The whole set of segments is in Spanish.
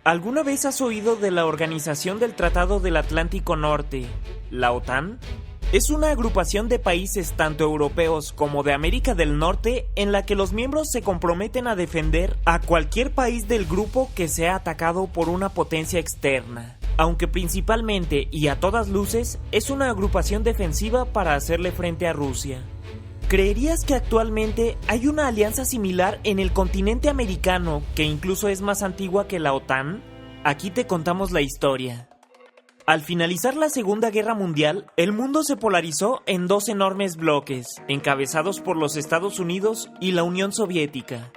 ¿Alguna vez has oído de la Organización del Tratado del Atlántico Norte, la OTAN? Es una agrupación de países tanto europeos como de América del Norte en la que los miembros se comprometen a defender a cualquier país del grupo que sea atacado por una potencia externa. Aunque principalmente y a todas luces es una agrupación defensiva para hacerle frente a Rusia. ¿Creerías que actualmente hay una alianza similar en el continente americano que incluso es más antigua que la OTAN? Aquí te contamos la historia. Al finalizar la Segunda Guerra Mundial, el mundo se polarizó en dos enormes bloques, encabezados por los Estados Unidos y la Unión Soviética.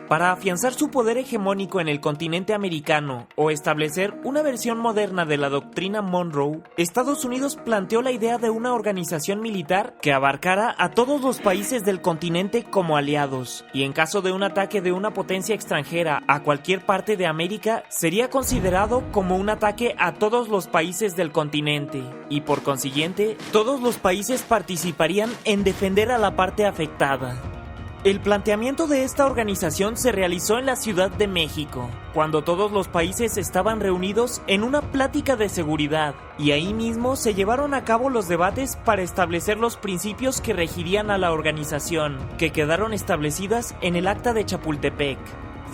Para afianzar su poder hegemónico en el continente americano o establecer una versión moderna de la doctrina Monroe, Estados Unidos planteó la idea de una organización militar que abarcara a todos los países del continente como aliados, y en caso de un ataque de una potencia extranjera a cualquier parte de América, sería considerado como un ataque a todos los países del continente, y por consiguiente, todos los países participarían en defender a la parte afectada. El planteamiento de esta organización se realizó en la Ciudad de México, cuando todos los países estaban reunidos en una plática de seguridad, y ahí mismo se llevaron a cabo los debates para establecer los principios que regirían a la organización, que quedaron establecidas en el Acta de Chapultepec.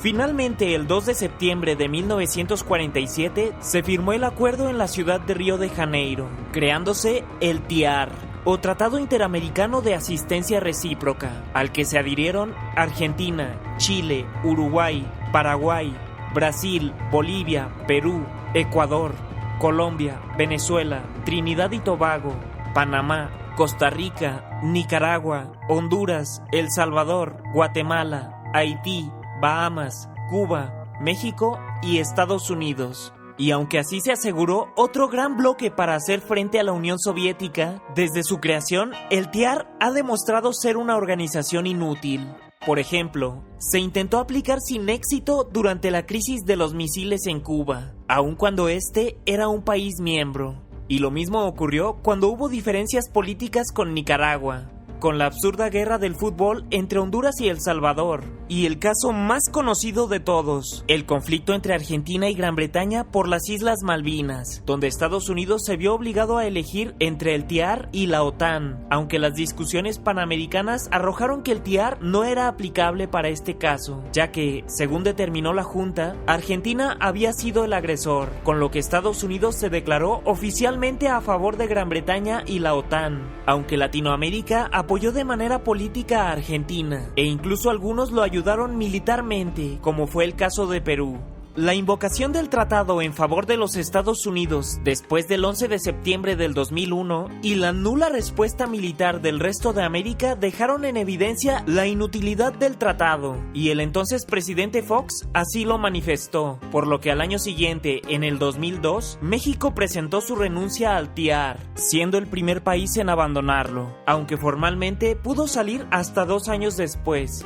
Finalmente, el 2 de septiembre de 1947, se firmó el acuerdo en la ciudad de Río de Janeiro, creándose el TIAR, o Tratado Interamericano de Asistencia Recíproca, al que se adhirieron Argentina, Chile, Uruguay, Paraguay, Brasil, Bolivia, Perú, Ecuador, Colombia, Venezuela, Trinidad y Tobago, Panamá, Costa Rica, Nicaragua, Honduras, El Salvador, Guatemala, Haití, Bahamas, Cuba, México y Estados Unidos. Y aunque así se aseguró otro gran bloque para hacer frente a la Unión Soviética, desde su creación, el TIAR ha demostrado ser una organización inútil. Por ejemplo, se intentó aplicar sin éxito durante la crisis de los misiles en Cuba, aun cuando este era un país miembro. Y lo mismo ocurrió cuando hubo diferencias políticas con Nicaragua, con la absurda guerra del fútbol entre Honduras y El Salvador, y el caso más conocido de todos, el conflicto entre Argentina y Gran Bretaña por las Islas Malvinas, donde Estados Unidos se vio obligado a elegir entre el TIAR y la OTAN, aunque las discusiones panamericanas arrojaron que el TIAR no era aplicable para este caso, ya que, según determinó la Junta, Argentina había sido el agresor, con lo que Estados Unidos se declaró oficialmente a favor de Gran Bretaña y la OTAN, aunque Latinoamérica apoyó de manera política a Argentina, e incluso algunos lo ayudaron militarmente, como fue el caso de Perú. La invocación del tratado en favor de los Estados Unidos después del 11 de septiembre del 2001 y la nula respuesta militar del resto de América dejaron en evidencia la inutilidad del tratado, y el entonces presidente Fox así lo manifestó, por lo que al año siguiente, en el 2002, México presentó su renuncia al TIAR, siendo el primer país en abandonarlo, aunque formalmente pudo salir hasta 2 años después.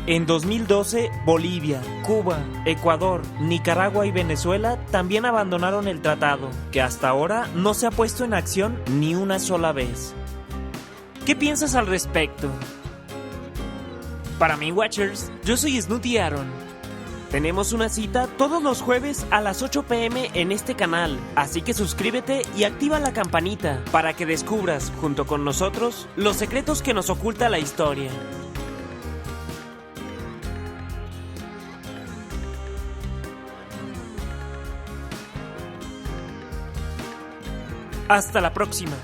En 2012, Bolivia, Cuba, Ecuador, Nicaragua y Venezuela también abandonaron el tratado, que hasta ahora no se ha puesto en acción ni una sola vez. ¿Qué piensas al respecto? Para mí, Watchers, yo soy Snooty Aaron. Tenemos una cita todos los jueves a las 8 p.m. en este canal, así que suscríbete y activa la campanita para que descubras, junto con nosotros, los secretos que nos oculta la historia. Hasta la próxima.